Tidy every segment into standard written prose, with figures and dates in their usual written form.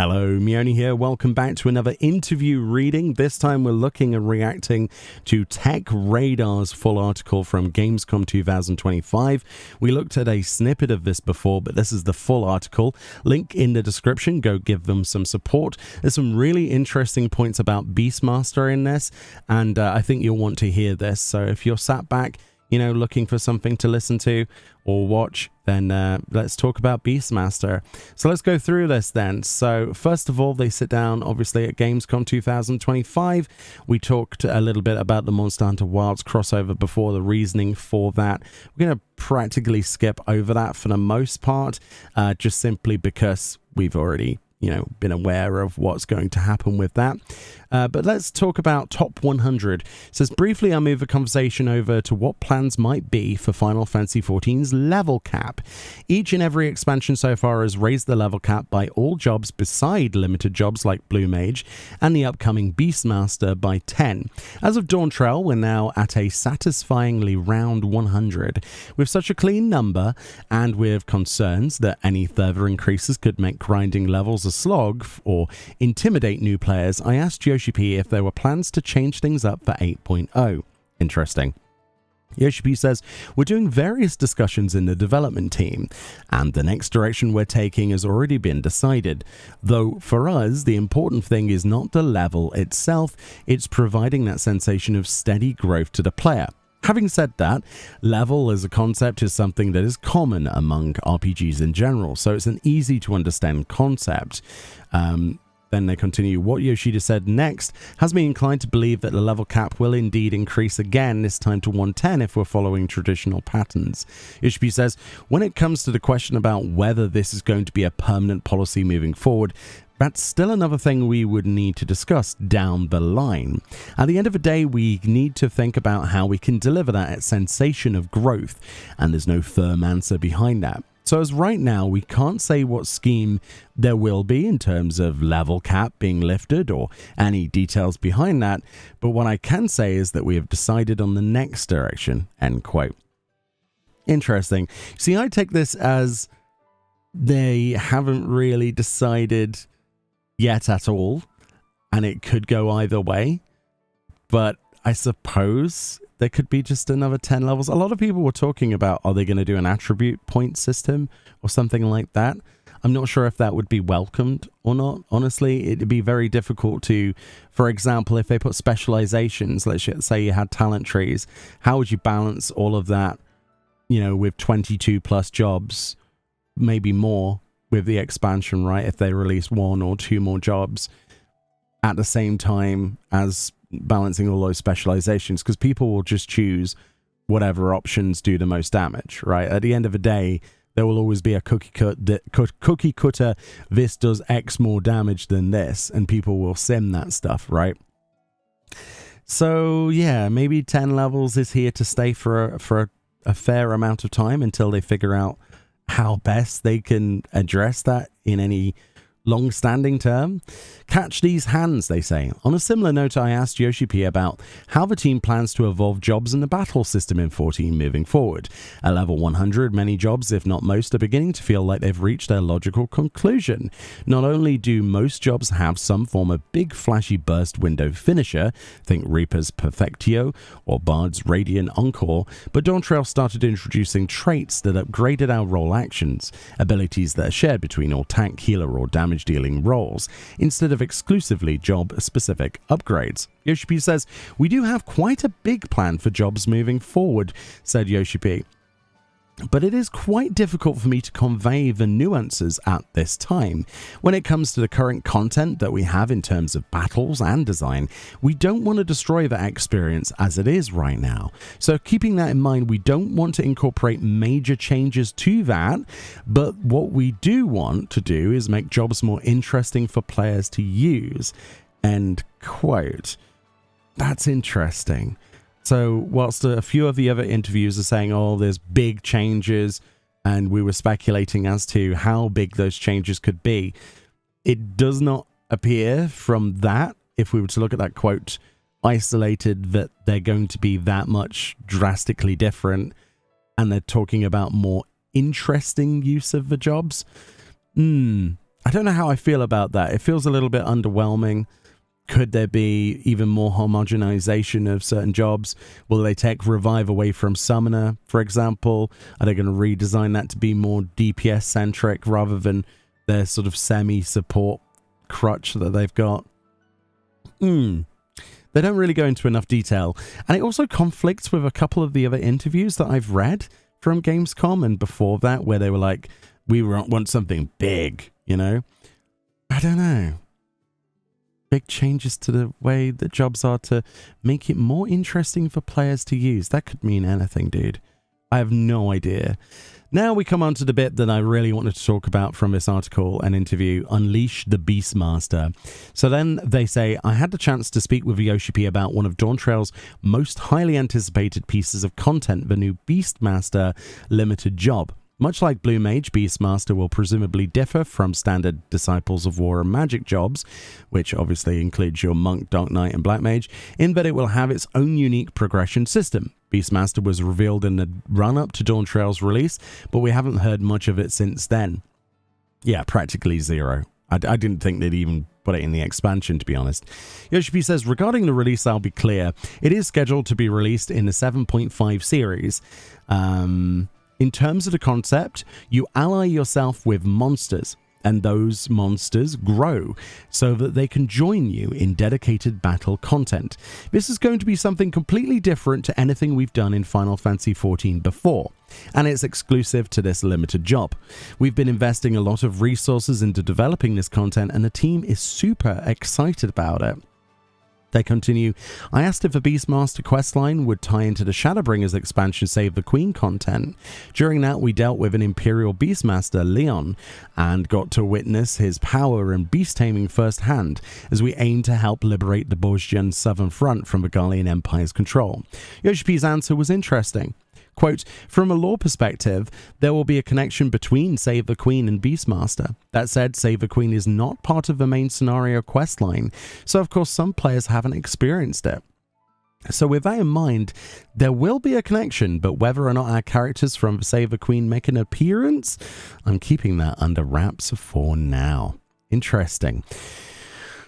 Hello, Meoni here. Welcome back to another interview reading. This time we're looking and reacting to TechRadar's full article from Gamescom 2025. We looked at a snippet of this before, but this is the full article. Link in the description. Go give them some support. There's some really interesting points about Beastmaster in this, and I think you'll want to hear this. So if you're sat back, looking for something to listen to or watch, then let's talk about Beastmaster. So let's go through this then. So first of all, they sit down obviously at Gamescom 2025. We talked a little bit about the Monster Hunter Wilds crossover before, the reasoning for that. We're going to practically skip over that for the most part, just simply because we've already been aware of what's going to happen with that. But let's talk about Top 100. It says, briefly, I'll move the conversation over to what plans might be for Final Fantasy XIV's level cap. Each and every expansion so far has raised the level cap by all jobs beside limited jobs like Blue Mage, and the upcoming Beastmaster by 10. As of Dawntrail, we're now at a satisfyingly round 100. With such a clean number, and with concerns that any further increases could make grinding levels a slog or intimidate new players, I asked Yoshi P if there were plans to change things up for 8.0. Interesting. Yoshi P says, we're doing various discussions in the development team, and the next direction we're taking has already been decided. Though for us, the important thing is not the level itself, it's providing that sensation of steady growth to the player. Having said that, level as a concept is something that is common among RPGs in general, so it's an easy to understand concept. Then they continue, what Yoshida said next has me inclined to believe that the level cap will indeed increase again, this time to 110 if we're following traditional patterns. Yoshida says, when it comes to the question about whether this is going to be a permanent policy moving forward, that's still another thing we would need to discuss down the line. At the end of the day, we need to think about how we can deliver that sensation of growth, and there's no firm answer behind that. So as right now, we can't say what scheme there will be in terms of level cap being lifted or any details behind that, but what I can say is that we have decided on the next direction, end quote. Interesting. See, I take this as they haven't really decided yet at all, and it could go either way, but I suppose there could be just another 10 levels. A lot of people were talking about, are they going to do an attribute point system or something like that? I'm not sure if that would be welcomed or not. Honestly, it'd be very difficult to, for example, if they put specializations, let's say you had talent trees, how would you balance all of that, with 22 plus jobs, maybe more with the expansion, right? If they release 1 or 2 more jobs at the same time as balancing all those specializations, because people will just choose whatever options do the most damage, right? At the end of the day, there will always be a cookie cutter, this does X more damage than this, and people will sim that stuff, right? So yeah, maybe 10 levels is here to stay for a fair amount of time until they figure out how best they can address that in any long-standing term. Catch these hands, they say. On a similar note, I asked Yoshi P about how the team plans to evolve jobs in the battle system in 14 moving forward. At level 100, many jobs, if not most, are beginning to feel like they've reached their logical conclusion. Not only do most jobs have some form of big flashy burst window finisher, think Reaper's Perfectio or Bard's Radiant Encore, but Dawntrail started introducing traits that upgraded our role actions, abilities that are shared between all tank, healer or damage dealing roles, instead of exclusively job-specific upgrades. Yoshi P says, we do have quite a big plan for jobs moving forward, said Yoshi P. But it is quite difficult for me to convey the nuances at this time. When it comes to the current content that we have in terms of battles and design, we don't want to destroy that experience as it is right now. So keeping that in mind, we don't want to incorporate major changes to that, but what we do want to do is make jobs more interesting for players to use. End quote. That's interesting. So whilst a few of the other interviews are saying, oh, there's big changes, and we were speculating as to how big those changes could be, it does not appear from that, if we were to look at that quote isolated, that they're going to be that much drastically different, and they're talking about more interesting use of the jobs. I don't know how I feel about that. It feels a little bit underwhelming. Could there be even more homogenization of certain jobs? Will they take Revive away from Summoner, for example? Are they going to redesign that to be more DPS centric rather than their sort of semi-support crutch that they've got? They don't really go into enough detail. And it also conflicts with a couple of the other interviews that I've read from Gamescom and before that, where they were like, we want something big, you know? I don't know. Big changes to the way that jobs are to make it more interesting for players to use. That could mean anything, dude. I have no idea. Now we come on to the bit that I really wanted to talk about from this article and interview, Unleash the Beastmaster. So then they say, I had the chance to speak with Yoshi P about one of Dawntrail's most highly anticipated pieces of content, the new Beastmaster limited job. Much like Blue Mage, Beastmaster will presumably differ from standard Disciples of War and Magic jobs, which obviously includes your Monk, Dark Knight and Black Mage, in that it will have its own unique progression system. Beastmaster was revealed in the run-up to Dawntrail's release, but we haven't heard much of it since then. Yeah, practically zero. I didn't think they'd even put it in the expansion, to be honest. Yoshi P says, regarding the release, I'll be clear. It is scheduled to be released in the 7.5 series. In terms of the concept, you ally yourself with monsters, and those monsters grow so that they can join you in dedicated battle content. This is going to be something completely different to anything we've done in Final Fantasy XIV before, and it's exclusive to this limited job. We've been investing a lot of resources into developing this content, and the team is super excited about it. They continue, I asked if the Beastmaster questline would tie into the Shadowbringers expansion Save the Queen content. During that, we dealt with an Imperial Beastmaster, Leon, and got to witness his power and beast taming firsthand as we aim to help liberate the Borgian Southern Front from the Gallian Empire's control. Yoshi P's answer was interesting. Quote, from a lore perspective, there will be a connection between Save the Queen and Beastmaster. That said, Save the Queen is not part of the main scenario questline, so of course some players haven't experienced it. So with that in mind, there will be a connection, but whether or not our characters from Save the Queen make an appearance, I'm keeping that under wraps for now. Interesting.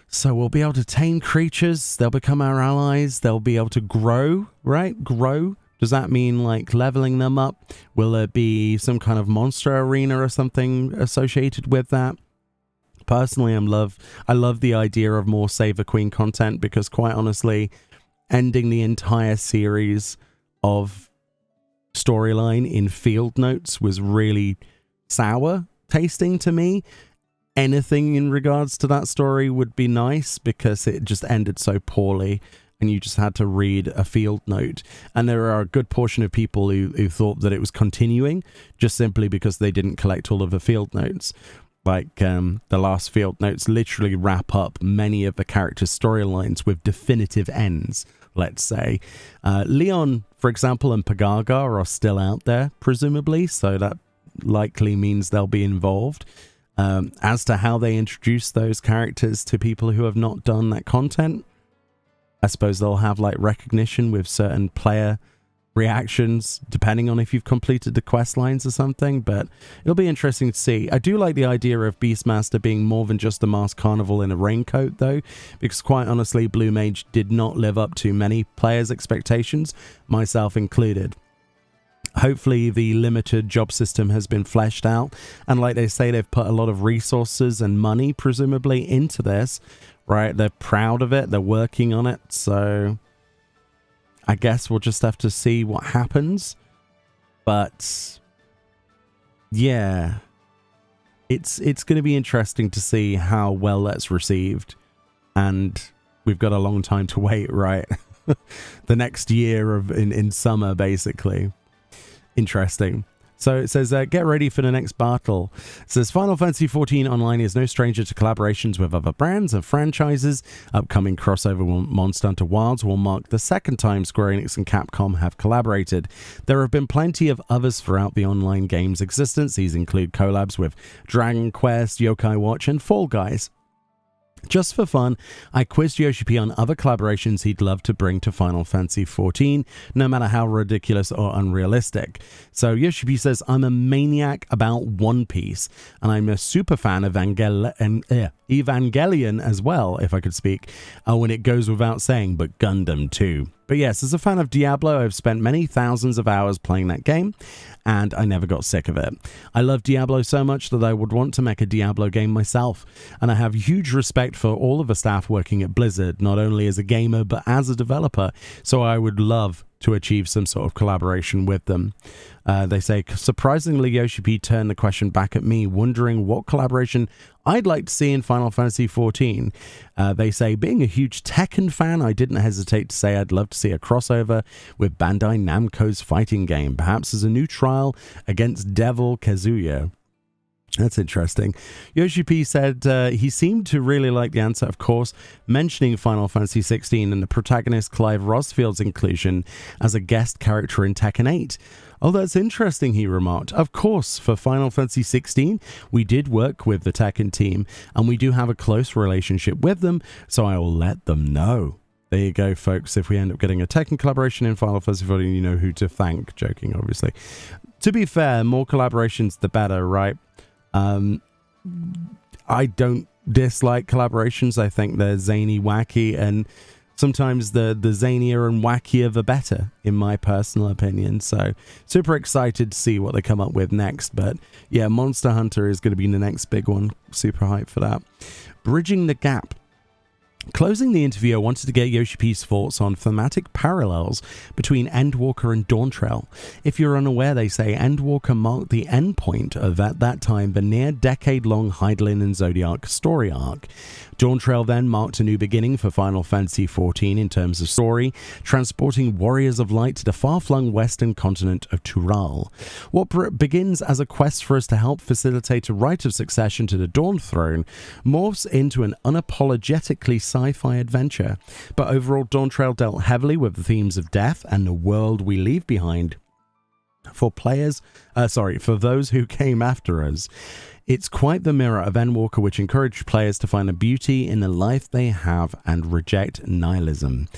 So we'll be able to tame creatures, they'll become our allies, they'll be able to grow, right? Grow. Does that mean like leveling them up? Will there be some kind of monster arena or something associated with that? Personally, I love the idea of more Save the Queen content because quite honestly, ending the entire series of storyline in field notes was really sour tasting to me. Anything in regards to that story would be nice because it just ended so poorly. And you just had to read a field note. And there are a good portion of people who thought that it was continuing just simply because they didn't collect all of the field notes. Like the last field notes literally wrap up many of the characters' storylines with definitive ends, let's say. Leon, for example, and Pagaga are still out there, presumably, so that likely means they'll be involved. As to how they introduce those characters to people who have not done that content, I suppose they'll have like recognition with certain player reactions, depending on if you've completed the quest lines or something, but it'll be interesting to see. I do like the idea of Beastmaster being more than just a masked carnival in a raincoat, though, because quite honestly, Blue Mage did not live up to many players' expectations, myself included. Hopefully the limited job system has been fleshed out, and like they say, they've put a lot of resources and money, presumably, into this. Right, they're proud of it, they're working on it, so I guess we'll just have to see what happens. But yeah, it's going to be interesting to see how well that's received, and we've got a long time to wait, right? The next year of in summer, basically. Interesting. So it says, get ready for the next battle. It says, Final Fantasy XIV Online is no stranger to collaborations with other brands and franchises. Upcoming crossover Monster Hunter Wilds will mark the second time Square Enix and Capcom have collaborated. There have been plenty of others throughout the online game's existence. These include collabs with Dragon Quest, Yokai Watch, and Fall Guys. Just for fun, I quizzed Yoshi P on other collaborations he'd love to bring to Final Fantasy XIV, no matter how ridiculous or unrealistic. So Yoshi P says, I'm a maniac about One Piece, and I'm a super fan of Evangelion as well, if I could speak, when it goes without saying, but Gundam too. But yes, as a fan of Diablo, I've spent many thousands of hours playing that game, and I never got sick of it. I love Diablo so much that I would want to make a Diablo game myself, and I have huge respect for all of the staff working at Blizzard, not only as a gamer, but as a developer, so I would love to achieve some sort of collaboration with them. They say, surprisingly, Yoshi P turned the question back at me, wondering what collaboration I'd like to see in Final Fantasy XIV. They say, being a huge Tekken fan, I didn't hesitate to say I'd love to see a crossover with Bandai Namco's fighting game, perhaps as a new trial against Devil Kazuya. That's interesting. Yoshi P said he seemed to really like the answer, of course, mentioning Final Fantasy XVI and the protagonist Clive Rosfield's inclusion as a guest character in Tekken 8. Oh, that's interesting, he remarked. Of course, for Final Fantasy XVI, we did work with the Tekken team, and we do have a close relationship with them, so I will let them know. There you go, folks. If we end up getting a Tekken collaboration in Final Fantasy XIV, you know who to thank. Joking, obviously. To be fair, more collaborations, the better, right? I don't dislike collaborations. I think they're zany, wacky, and sometimes the zanier and wackier the better, in my personal opinion. So super excited to see what they come up with next. But yeah, Monster Hunter is going to be the next big one. Super hyped for that. Bridging the Gap. Closing the interview, I wanted to get Yoshi P's thoughts on thematic parallels between Endwalker and Dawntrail. If you're unaware, they say Endwalker marked the endpoint of, at that time, the near-decade-long Hydaelyn and Zodiac story arc. Dawntrail then marked a new beginning for Final Fantasy XIV in terms of story, transporting warriors of light to the far-flung western continent of Tural. What begins as a quest for us to help facilitate a rite of succession to the Dawn Throne morphs into an unapologetically sci-fi adventure, but overall Dawntrail dealt heavily with the themes of death and the world we leave behind for those who came after us. It's quite the mirror of Endwalker, which encouraged players to find the beauty in the life they have and reject nihilism.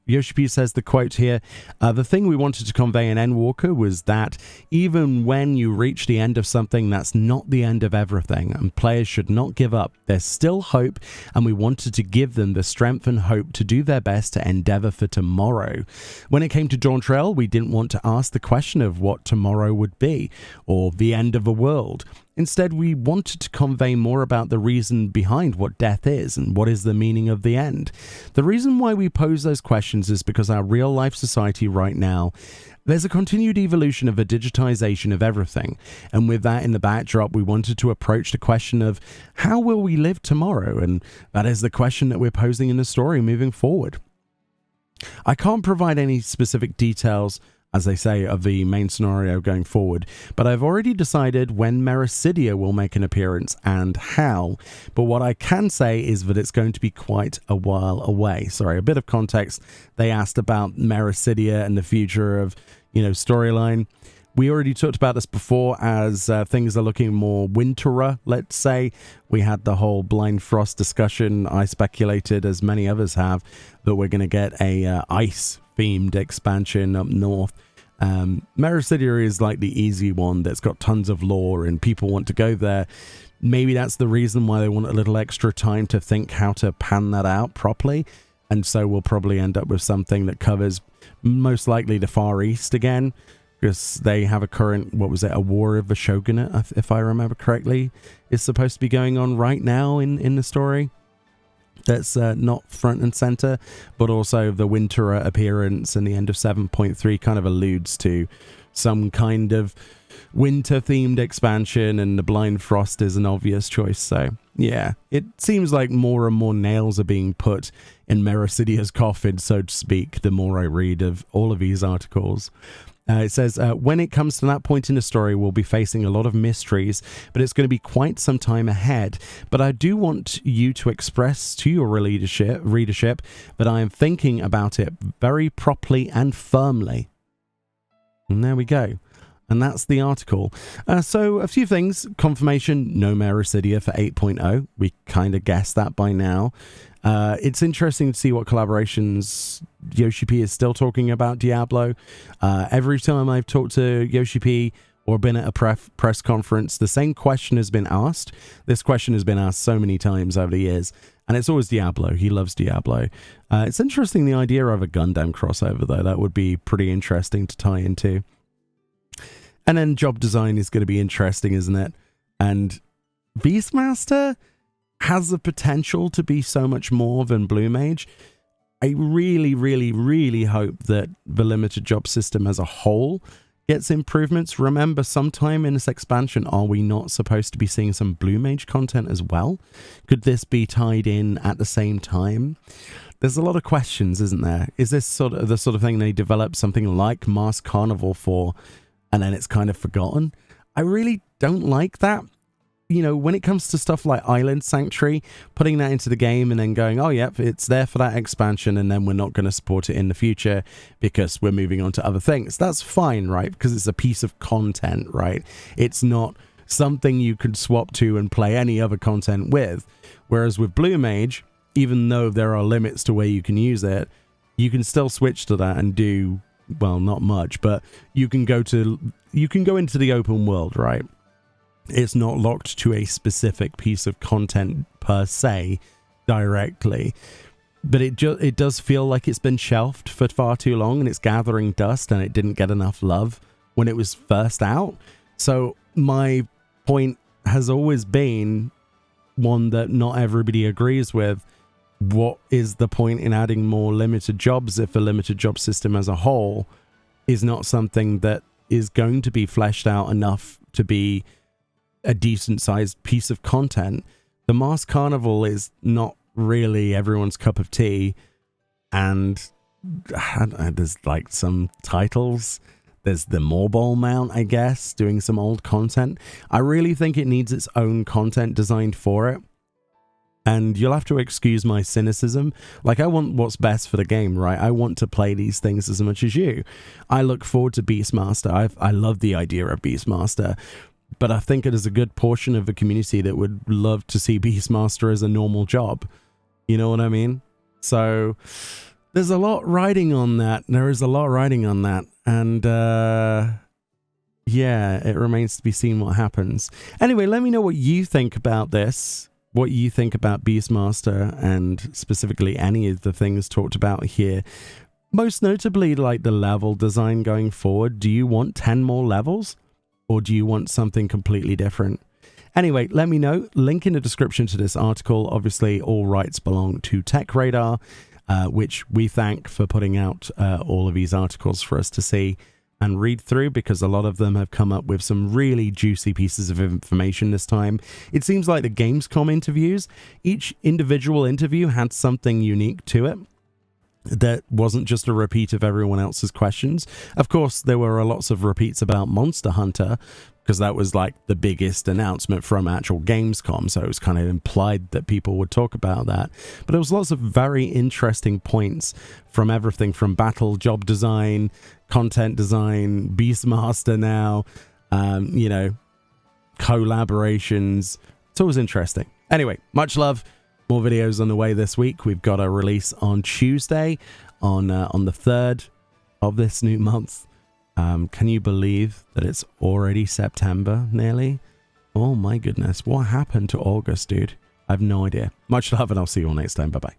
Yoshi P says the quote here, the thing we wanted to convey in Endwalker was that even when you reach the end of something, that's not the end of everything, and players should not give up. There's still hope, and we wanted to give them the strength and hope to do their best to endeavor for tomorrow. When it came to Dawntrail, we didn't want to ask the question of what tomorrow would be, or the end of the world. Instead, we wanted to convey more about the reason behind what death is and what is the meaning of the end. The reason why we pose those questions is because our real-life society right now, there's a continued evolution of a digitization of everything. And with that in the backdrop, we wanted to approach the question of how will we live tomorrow? And that is the question that we're posing in the story moving forward. I can't provide any specific details, as they say, of the main scenario going forward, but I've already decided when Mericidia will make an appearance and how, but what I can say is that it's going to be quite a while away. Sorry, a bit of context. They asked about Mericidia and the future of, storyline. We already talked about this before as things are looking more winterer, let's say. We had the whole Blind Frost discussion. I speculated, as many others have, that we're going to get a ice-themed expansion up north. Mericidia is like the easy one that's got tons of lore and people want to go there. Maybe that's the reason why they want a little extra time to think how to pan that out properly. And so we'll probably end up with something that covers most likely the Far East again, because they have a current, a War of the Shogunate, if I remember correctly, is supposed to be going on right now in the story. That's not front and center, but also the Winterer appearance and the end of 7.3 kind of alludes to some kind of winter-themed expansion, and the Blind Frost is an obvious choice. So, yeah, it seems like more and more nails are being put in Mericidia's coffin, so to speak, the more I read of all of these articles. It says, when it comes to that point in the story, we'll be facing a lot of mysteries, but it's going to be quite some time ahead. But I do want you to express to your readership that I am thinking about it very properly and firmly. And there we go. And that's the article. So a few things. Confirmation, no Mericidia for 8.0. We kind of guessed that by now. It's interesting to see what collaborations Yoshi P is still talking about Diablo. Every time I've talked to Yoshi P or been at a press conference, the same question has been asked. This question has been asked so many times over the years, and it's always Diablo. He loves Diablo. It's interesting, the idea of a Gundam crossover, though. That would be pretty interesting to tie into. And then job design is going to be interesting, isn't it? And Beastmaster has the potential to be so much more than Blue Mage. I really, really, really hope that the limited job system as a whole gets improvements. Remember, sometime in this expansion, are we not supposed to be seeing some Blue Mage content as well? Could this be tied in at the same time? There's a lot of questions, isn't there? Is this the sort of thing they develop something like Mask Carnival for, and then it's kind of forgotten? I really don't like that. You know, when it comes to stuff like Island Sanctuary, putting that into the game and then going, oh, yep, it's there for that expansion, and then we're not going to support it in the future because we're moving on to other things. That's fine, right? Because it's a piece of content, right? It's not something you could swap to and play any other content with. Whereas with Blue Mage, even though there are limits to where you can use it, you can still switch to that and do, well, not much, but you can go into the open world, right? It's not locked to a specific piece of content per se directly, but it does feel like it's been shelved for far too long, and it's gathering dust, and it didn't get enough love when it was first out. So my point has always been one that not everybody agrees with. What is the point in adding more limited jobs if the limited job system as a whole is not something that is going to be fleshed out enough to be a decent sized piece of content? The Mask Carnival is not really everyone's cup of tea, and there's like some titles. There's the Morbol mount, I guess, doing some old content. I really think it needs its own content designed for it. And you'll have to excuse my cynicism. Like, I want what's best for the game, right? I want to play these things as much as you. I look forward to Beastmaster. I love the idea of Beastmaster. But I think it is a good portion of the community that would love to see Beastmaster as a normal job. You know what I mean? So there's a lot riding on that. There is a lot riding on that. And yeah, it remains to be seen what happens. Anyway, let me know what you think about this. What you think about Beastmaster, and specifically any of the things talked about here. Most notably, like the level design going forward. Do you want 10 more levels? Or do you want something completely different? Anyway, let me know. Link in the description to this article. Obviously, all rights belong to TechRadar, which we thank for putting out all of these articles for us to see and read through, because a lot of them have come up with some really juicy pieces of information this time. It seems like the Gamescom interviews, each individual interview had something unique to it that wasn't just a repeat of everyone else's questions. Of course, there were lots of repeats about Monster Hunter, because that was like the biggest announcement from actual Gamescom, so it was kind of implied that people would talk about that. But there was lots of very interesting points from everything from battle, job design, content design, Beastmaster now, you know, collaborations. It's always interesting. Anyway, much love. More videos on the way this week. We've got a release on Tuesday on the 3rd of this new month. Can you believe that it's already September nearly? Oh my goodness. What happened to August, dude? I have no idea. Much love, and I'll see you all next time. Bye-bye.